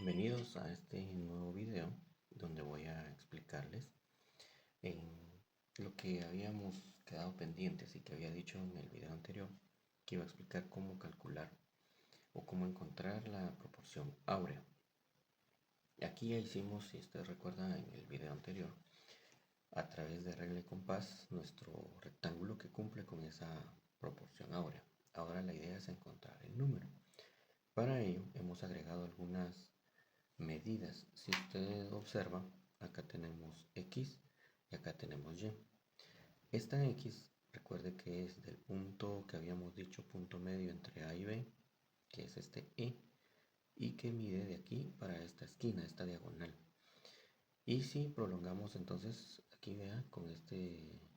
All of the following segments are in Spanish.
Bienvenidos a este nuevo video donde voy a explicarles lo que habíamos quedado pendientes y que había dicho en el video anterior, que iba a explicar cómo calcular o cómo encontrar la proporción áurea. Aquí ya hicimos, si usted recuerda en el video anterior, a través de regla y compás, nuestro rectángulo que cumple con esa proporción áurea. Ahora la idea es encontrar el número. Para ello hemos agregado algunas medidas. Si usted observa, acá tenemos X y acá tenemos Y. Esta X, recuerde que es del punto que habíamos dicho, punto medio entre A y B, que es este E, y que mide de aquí para esta esquina, esta diagonal. Y si prolongamos entonces, aquí vea, con este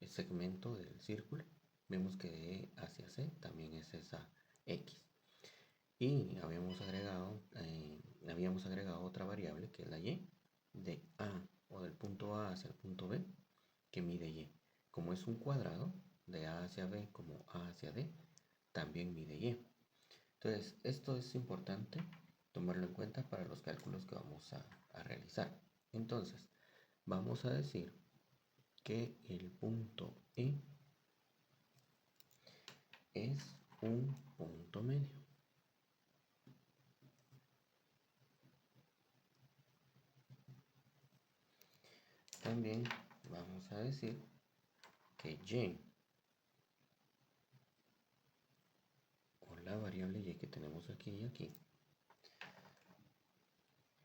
segmento del círculo, vemos que de E hacia C también es esa X. Y habíamos agregado otra variable que es la Y, de A o del punto A hacia el punto B, que mide Y. Como es un cuadrado, de A hacia B como A hacia D, también mide Y. Entonces, esto es importante tomarlo en cuenta para los cálculos que vamos a realizar. Entonces, vamos a decir que el punto E es un punto medio. También vamos a decir que Y, o la variable Y que tenemos aquí y aquí,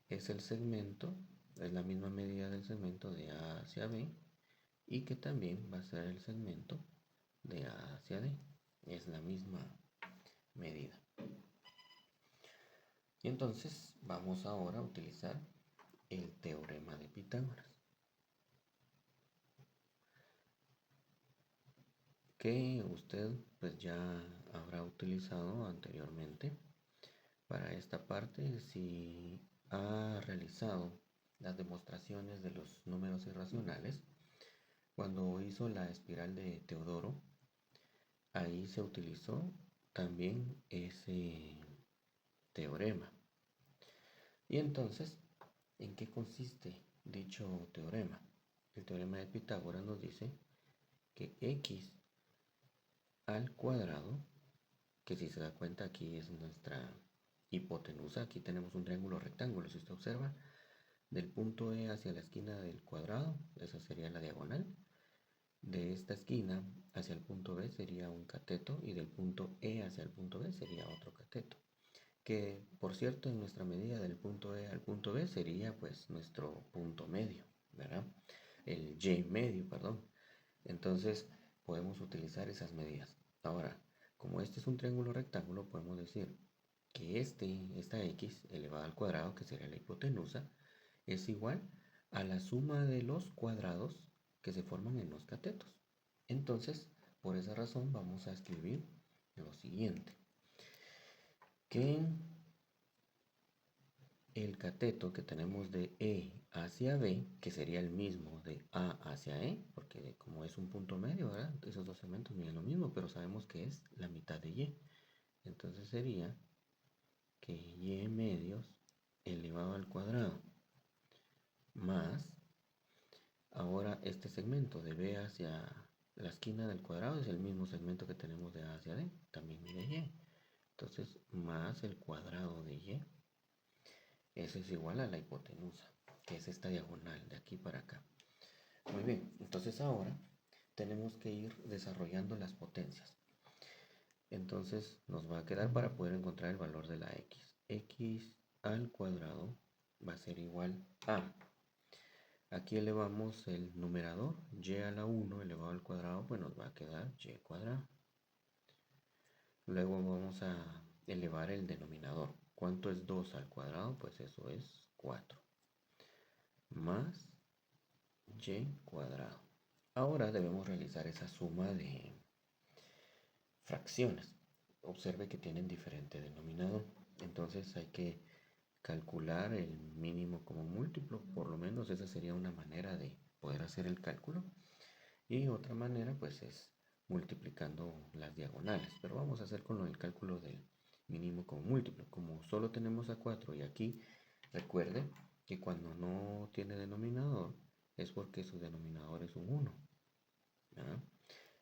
es el segmento, es la misma medida del segmento de A hacia B, y que también va a ser el segmento de A hacia D. Es la misma medida. Y entonces vamos ahora a utilizar el teorema de Pitágoras, que usted pues ya habrá utilizado anteriormente. Para esta parte, si ha realizado las demostraciones de los números irracionales, cuando hizo la espiral de Teodoro, ahí se utilizó también ese teorema. Y entonces, ¿en qué consiste dicho teorema? El teorema de Pitágoras nos dice que x al cuadrado, que si se da cuenta aquí es nuestra hipotenusa, aquí tenemos un triángulo rectángulo, si usted observa, del punto E hacia la esquina del cuadrado, esa sería la diagonal. De esta esquina hacia el punto B sería un cateto y del punto E hacia el punto B sería otro cateto. Que por cierto en nuestra medida del punto E al punto B sería pues nuestro punto medio, ¿verdad? El Y medio, perdón. Entonces podemos utilizar esas medidas. Ahora, como este es un triángulo rectángulo, podemos decir que esta X elevada al cuadrado, que sería la hipotenusa, es igual a la suma de los cuadrados que se forman en los catetos. Entonces, por esa razón vamos a escribir lo siguiente, que el cateto que tenemos de E hacia B, que sería el mismo de A hacia E, porque como es un punto medio, ¿verdad? Esos dos segmentos miden lo mismo, pero sabemos que es la mitad de Y. Entonces sería que Y medios elevado al cuadrado más, ahora este segmento de B hacia la esquina del cuadrado es el mismo segmento que tenemos de A hacia D, también mide Y. Entonces más el cuadrado de Y, eso es igual a la hipotenusa, que es esta diagonal de aquí para acá. Muy bien, entonces ahora tenemos que ir desarrollando las potencias. Entonces nos va a quedar para poder encontrar el valor de la X. X al cuadrado va a ser igual a, aquí elevamos el numerador, Y a la 1 elevado al cuadrado, pues nos va a quedar Y cuadrado. Luego vamos a elevar el denominador. ¿Cuánto es 2 al cuadrado? Pues eso es 4. Más Y cuadrado. Ahora debemos realizar esa suma de fracciones. Observe que tienen diferente denominador. Entonces hay que calcular el mínimo como múltiplo. Por lo menos esa sería una manera de poder hacer el cálculo. Y otra manera pues es multiplicando las diagonales. Pero vamos a hacer con el cálculo del mínimo como múltiplo. Como solo tenemos a 4 y aquí recuerde que cuando no tiene denominador es porque su denominador es un 1. ¿Ya?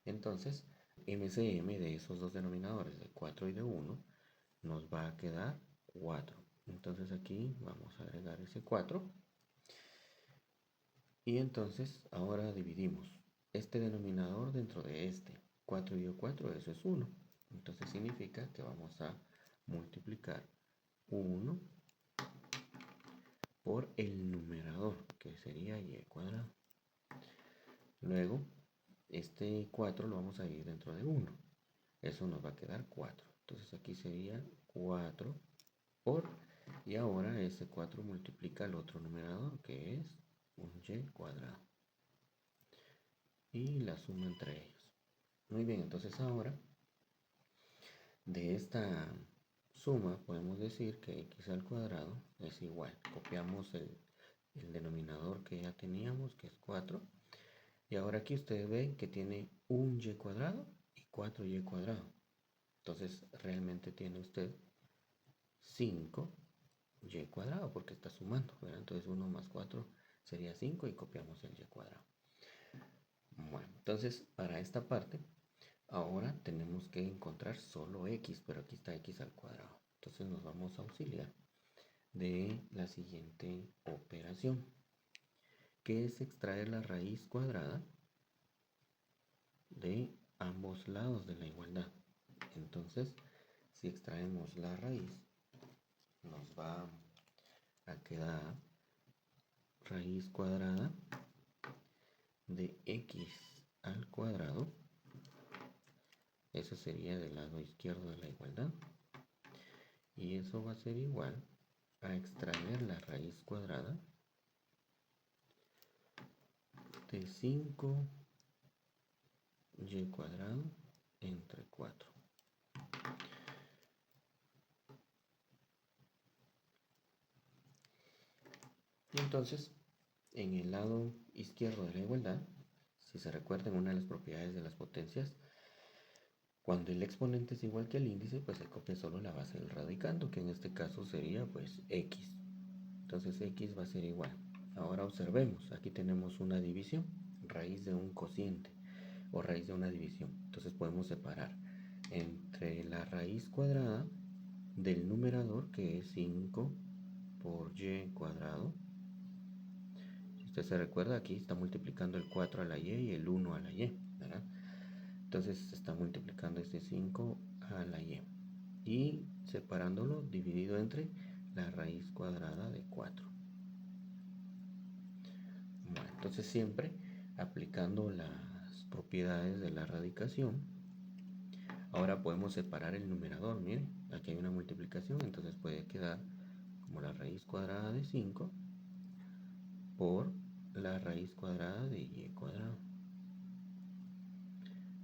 Entonces, MCM de esos dos denominadores, de 4 y de 1, nos va a quedar 4. Entonces aquí vamos a agregar ese 4. Y entonces ahora dividimos este denominador dentro de este. 4 y 4, eso es 1. Entonces significa que vamos a multiplicar 1 por el numerador, que sería y cuadrado. Luego, este 4 lo vamos a dividir dentro de 1. Eso nos va a quedar 4. Entonces aquí sería 4 por, y ahora ese 4 multiplica el otro numerador, que es un y cuadrado. Y la suma entre ellos. Muy bien, entonces ahora de esta suma podemos decir que x al cuadrado es igual. Copiamos el denominador que ya teníamos, que es 4. Y ahora aquí ustedes ven que tiene un y cuadrado y 4y cuadrado. Entonces realmente tiene usted 5y cuadrado porque está sumando, ¿verdad? Entonces 1 más 4 sería 5 y copiamos el y cuadrado. Bueno, entonces para esta parte ahora tenemos que encontrar solo x, pero aquí está x al cuadrado. Entonces nos vamos a auxiliar de la siguiente operación, que es extraer la raíz cuadrada de ambos lados de la igualdad. Entonces, si extraemos la raíz, nos va a quedar raíz cuadrada de x al cuadrado. Eso sería del lado izquierdo de la igualdad. Y eso va a ser igual a extraer la raíz cuadrada de 5y cuadrado entre 4. Entonces, en el lado izquierdo de la igualdad, si se recuerdan una de las propiedades de las potencias, cuando el exponente es igual que el índice, pues se copia solo la base del radicando, que en este caso sería pues x. Entonces x va a ser igual. Ahora observemos, aquí tenemos una división, raíz de un cociente o raíz de una división. Entonces podemos separar entre la raíz cuadrada del numerador, que es 5 por y cuadrado. Si usted se recuerda, aquí está multiplicando el 4 a la y el 1 a la y, ¿verdad? Entonces se está multiplicando este 5 a la y. Y separándolo, dividido entre la raíz cuadrada de 4. Bueno, entonces siempre aplicando las propiedades de la radicación. Ahora podemos separar el numerador, miren, aquí hay una multiplicación, entonces puede quedar como la raíz cuadrada de 5 por la raíz cuadrada de y cuadrado.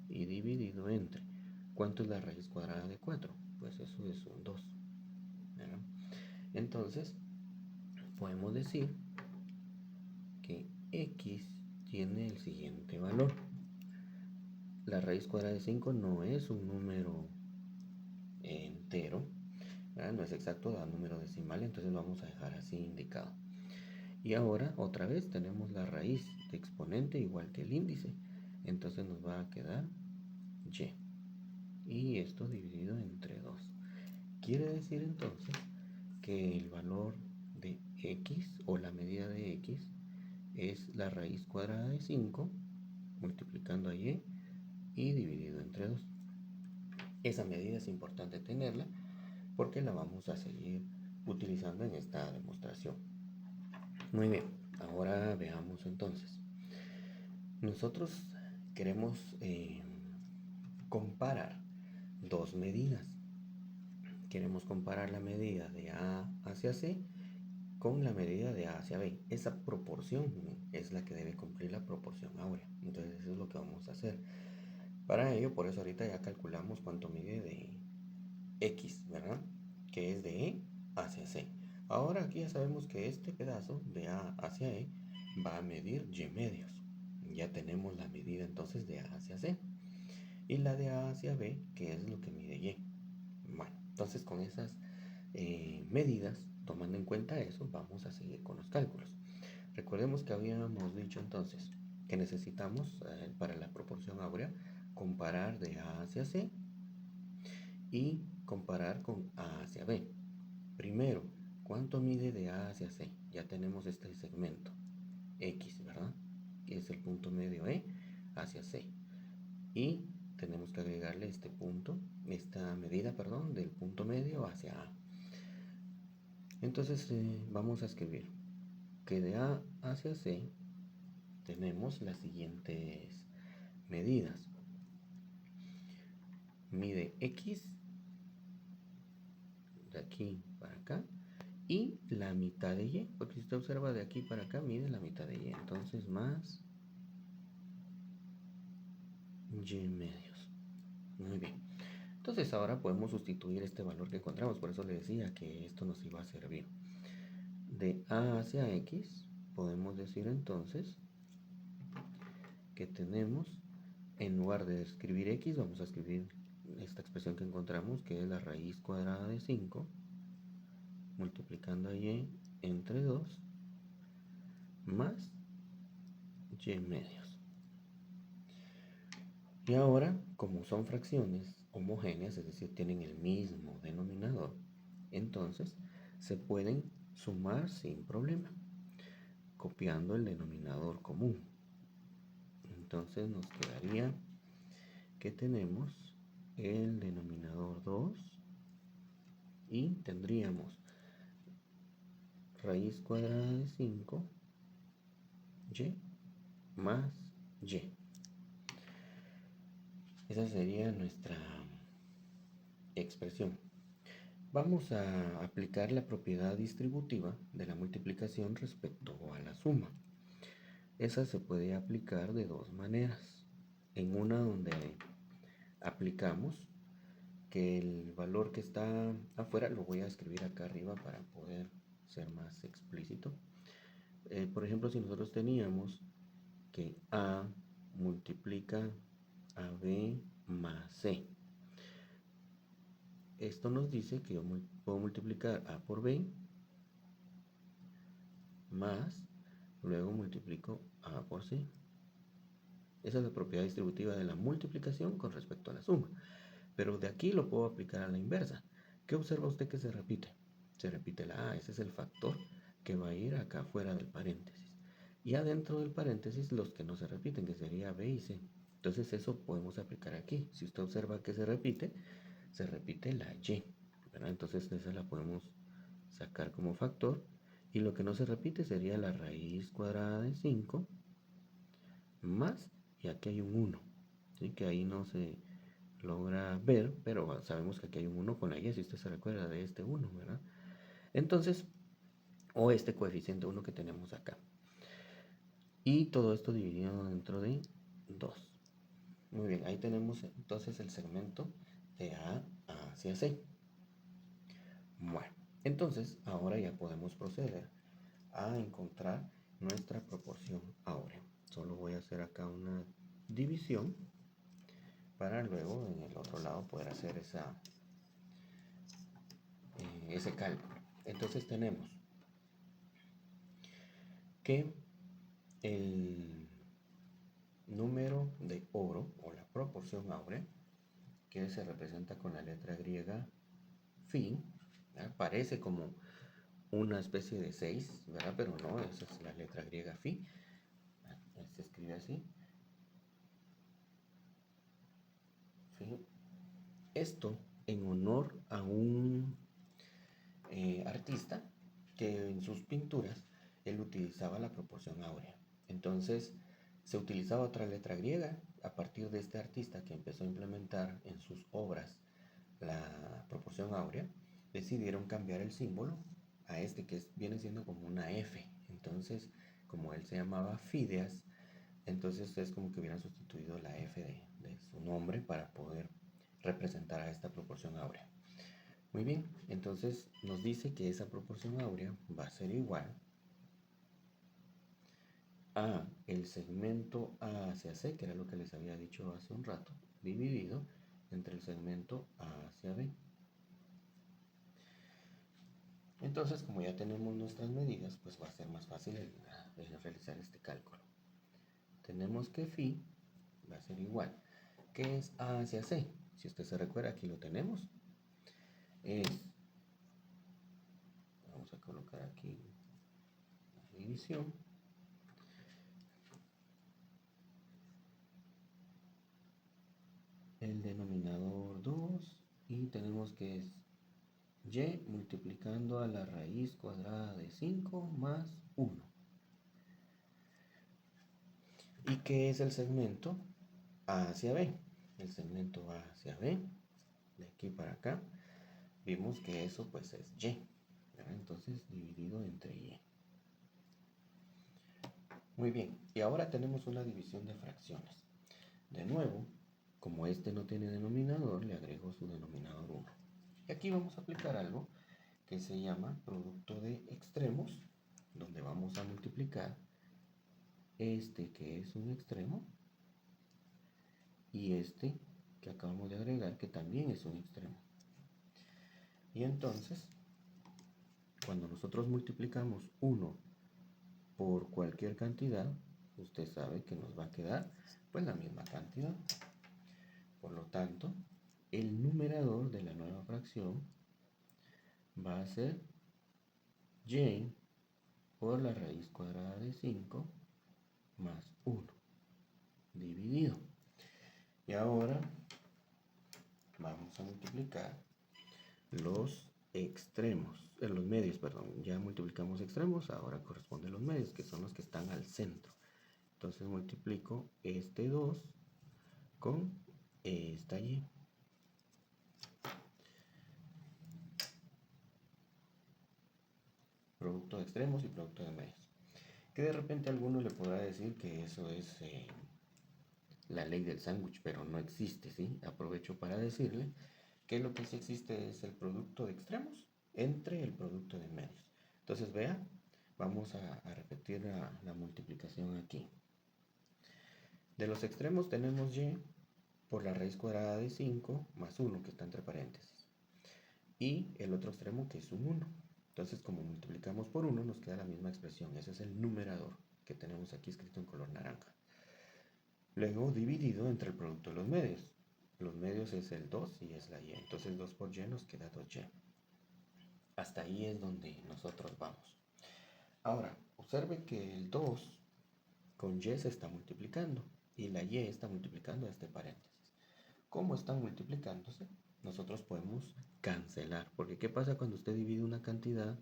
Y dividido entre, ¿cuánto es la raíz cuadrada de 4? Pues eso es un 2. ¿Verdad? Entonces, podemos decir que x tiene el siguiente valor. La raíz cuadrada de 5 no es un número entero, ¿verdad? No es exacto, da número decimal, entonces lo vamos a dejar así indicado. Y ahora otra vez tenemos la raíz de exponente igual que el índice, entonces nos va a quedar y. Y esto dividido entre 2. Quiere decir entonces que el valor de x o la medida de x es la raíz cuadrada de 5 multiplicando a y dividido entre 2. Esa medida es importante tenerla porque la vamos a seguir utilizando en esta demostración. Muy bien, ahora veamos entonces. Nosotros queremos comparar dos medidas. Queremos comparar la medida de A hacia C con la medida de A hacia B. Esa proporción es la que debe cumplir la proporción áurea. Entonces eso es lo que vamos a hacer. Para ello, por eso ahorita ya calculamos cuánto mide de X, ¿verdad? Que es de E hacia C. Ahora aquí ya sabemos que este pedazo de A hacia E va a medir Y medios. Ya tenemos la medida entonces de A hacia C. Y la de A hacia B, que es lo que mide Y. Bueno, Entonces, con esas medidas, tomando en cuenta eso, vamos a seguir con los cálculos. Recordemos que habíamos dicho entonces que necesitamos para la proporción áurea comparar de A hacia C y comparar con A hacia B. Primero, ¿cuánto mide de A hacia C? Ya tenemos este segmento X, ¿verdad? Que es el punto medio E hacia C. Y tenemos que agregarle este punto, esta medida, perdón, del punto medio hacia A. Entonces vamos a escribir que de A hacia C tenemos las siguientes medidas. Mide X de aquí para acá y la mitad de Y, porque si usted observa de aquí para acá mide la mitad de Y, entonces más Y medios. Muy bien. Entonces ahora podemos sustituir este valor que encontramos, por eso le decía que esto nos iba a servir. De A hacia X podemos decir entonces que tenemos, en lugar de escribir X, vamos a escribir esta expresión que encontramos, que es la raíz cuadrada de 5, multiplicando a Y entre 2, más Y medios. Y ahora, como son fracciones homogéneas, es decir, tienen el mismo denominador, entonces se pueden sumar sin problema, copiando el denominador común. Entonces nos quedaría que tenemos el denominador 2 y tendríamos raíz cuadrada de 5 y más y. Esa sería nuestra expresión. Vamos a aplicar la propiedad distributiva de la multiplicación respecto a la suma. Esa se puede aplicar de dos maneras. En una donde aplicamos que el valor que está afuera, lo voy a escribir acá arriba para poder ser más explícito. Por ejemplo, si nosotros teníamos que A multiplica a B más C, esto nos dice que yo puedo multiplicar A por B más, luego multiplico A por C. Esa es la propiedad distributiva de la multiplicación con respecto a la suma. Pero de aquí lo puedo aplicar a la inversa. ¿Qué observa usted que se repite? Se repite la A, ese es el factor que va a ir acá fuera del paréntesis. Y adentro del paréntesis los que no se repiten, que sería B y C. Entonces eso podemos aplicar aquí. Si usted observa que se repite la Y, ¿verdad? Entonces esa la podemos sacar como factor. Y lo que no se repite sería la raíz cuadrada de 5 más, y aquí hay un 1, ¿sí? Que ahí no se logra ver, pero sabemos que aquí hay un 1 con la Y, si usted se recuerda de este 1, ¿verdad? Entonces, o este coeficiente 1 que tenemos acá. Y todo esto dividido dentro de 2. Muy bien, ahí tenemos entonces el segmento de A hacia C. Bueno, entonces ahora ya podemos proceder a encontrar nuestra proporción áurea. Solo voy a hacer acá una división para luego en el otro lado poder hacer ese cálculo. Entonces tenemos que el número de oro o la proporción áurea, que se representa con la letra griega phi, ¿verdad? Parece como una especie de 6, ¿verdad? Pero no, esa es la letra griega phi. Se escribe así. Phi. Esto en honor a un artista que en sus pinturas él utilizaba la proporción áurea. Entonces se utilizaba otra letra griega a partir de este artista que empezó a implementar en sus obras la proporción áurea. Decidieron cambiar el símbolo a este que viene siendo como una F. Entonces, como él se llamaba Fidias, entonces es como que hubieran sustituido la F de su nombre para poder representar a esta proporción áurea. Muy bien, entonces nos dice que esa proporción áurea va a ser igual a el segmento A hacia C, que era lo que les había dicho hace un rato, dividido entre el segmento A hacia B. Entonces, como ya tenemos nuestras medidas, pues va a ser más fácil el realizar este cálculo. Tenemos que phi va a ser igual. ¿Qué es A hacia C? Si usted se recuerda, aquí lo tenemos. Vamos a colocar aquí la división. El denominador 2 y tenemos que es y multiplicando a la raíz cuadrada de 5 más 1. ¿Y qué es el segmento A hacia B? El segmento A hacia B, de aquí para acá, vimos que eso pues es y, ¿verdad? Entonces dividido entre y. Muy bien, y ahora tenemos una división de fracciones. De nuevo, como este no tiene denominador, le agrego su denominador 1. Y aquí vamos a aplicar algo que se llama producto de extremos, donde vamos a multiplicar este que es un extremo y este que acabamos de agregar que también es un extremo. Y entonces, cuando nosotros multiplicamos 1 por cualquier cantidad, usted sabe que nos va a quedar pues la misma cantidad. Por lo tanto, el numerador de la nueva fracción va a ser y por la raíz cuadrada de 5 más 1 dividido. Y ahora vamos a multiplicar los extremos, los medios, perdón. Ya multiplicamos extremos, ahora corresponden los medios, que son los que están al centro. Entonces multiplico este 2 con esta y. Producto de extremos y producto de medios. Que de repente a alguno le podrá decir que eso es la ley del sándwich, pero no existe, ¿sí? Aprovecho para decirle que lo que sí existe es el producto de extremos entre el producto de medios. Entonces, vea, vamos a repetir la multiplicación aquí. De los extremos tenemos y por la raíz cuadrada de 5 más 1, que está entre paréntesis. Y el otro extremo que es un 1. Entonces, como multiplicamos por 1, nos queda la misma expresión. Ese es el numerador que tenemos aquí escrito en color naranja. Luego dividido entre el producto de los medios. Los medios es el 2 y es la y. Entonces 2 por y nos queda 2y. Hasta ahí es donde nosotros vamos. Ahora, observe que el 2 con y se está multiplicando y la y está multiplicando este paréntesis. ¿Cómo están multiplicándose? Nosotros podemos cancelar. Porque ¿qué pasa cuando usted divide una cantidad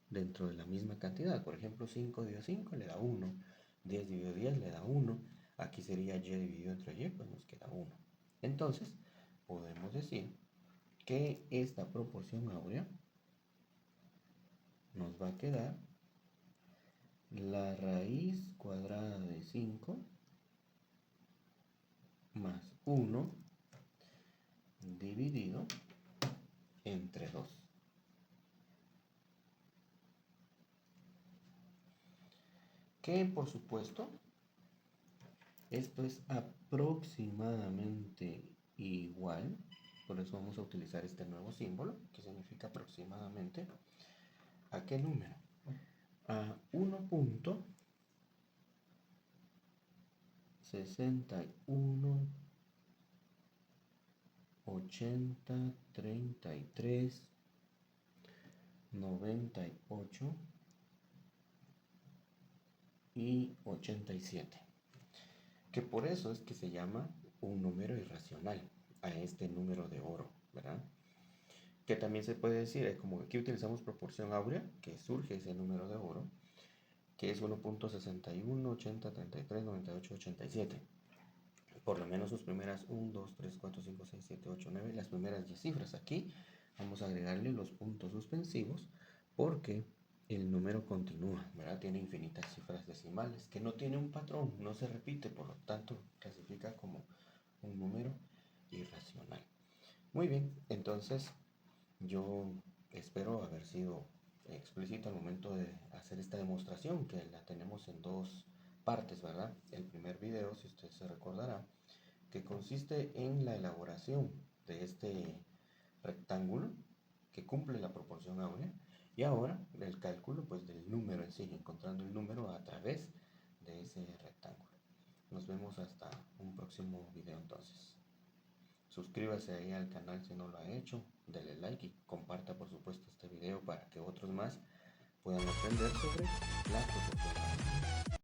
dentro de la misma cantidad? Por ejemplo, 5 dividido 5 le da 1. 10 dividido 10 le da 1. Aquí sería y dividido entre y, pues nos queda 1. Entonces, podemos decir que esta proporción áurea nos va a quedar la raíz cuadrada de 5 más 1 dividido entre 2. Que por supuesto, esto es aproximadamente igual, por eso vamos a utilizar este nuevo símbolo, que significa aproximadamente, ¿a qué número? A 1.61 80 33 98 y 87. Que por eso es que se llama un número irracional a este número de oro, ¿verdad? Que también se puede decir, como aquí utilizamos proporción áurea, que surge ese número de oro, que es 1.61 80 33 98 87. Por lo menos sus primeras 1, 2, 3, 4, 5, 6, 7, 8, 9, las primeras 10 cifras. Aquí vamos a agregarle los puntos suspensivos porque el número continúa, ¿verdad? Tiene infinitas cifras decimales, que no tiene un patrón, no se repite, por lo tanto clasifica como un número irracional. Muy bien, entonces yo espero haber sido explícito al momento de hacer esta demostración, que la tenemos en dos partes, ¿verdad? El primer video, si usted se recordará, que consiste en la elaboración de este rectángulo que cumple la proporción áurea, Y ahora el cálculo pues del número en sí, encontrando el número a través de ese rectángulo. Nos vemos hasta un próximo video entonces. Suscríbase ahí al canal si no lo ha hecho, dale like y comparta por supuesto este video para que otros más puedan aprender sobre la protopología.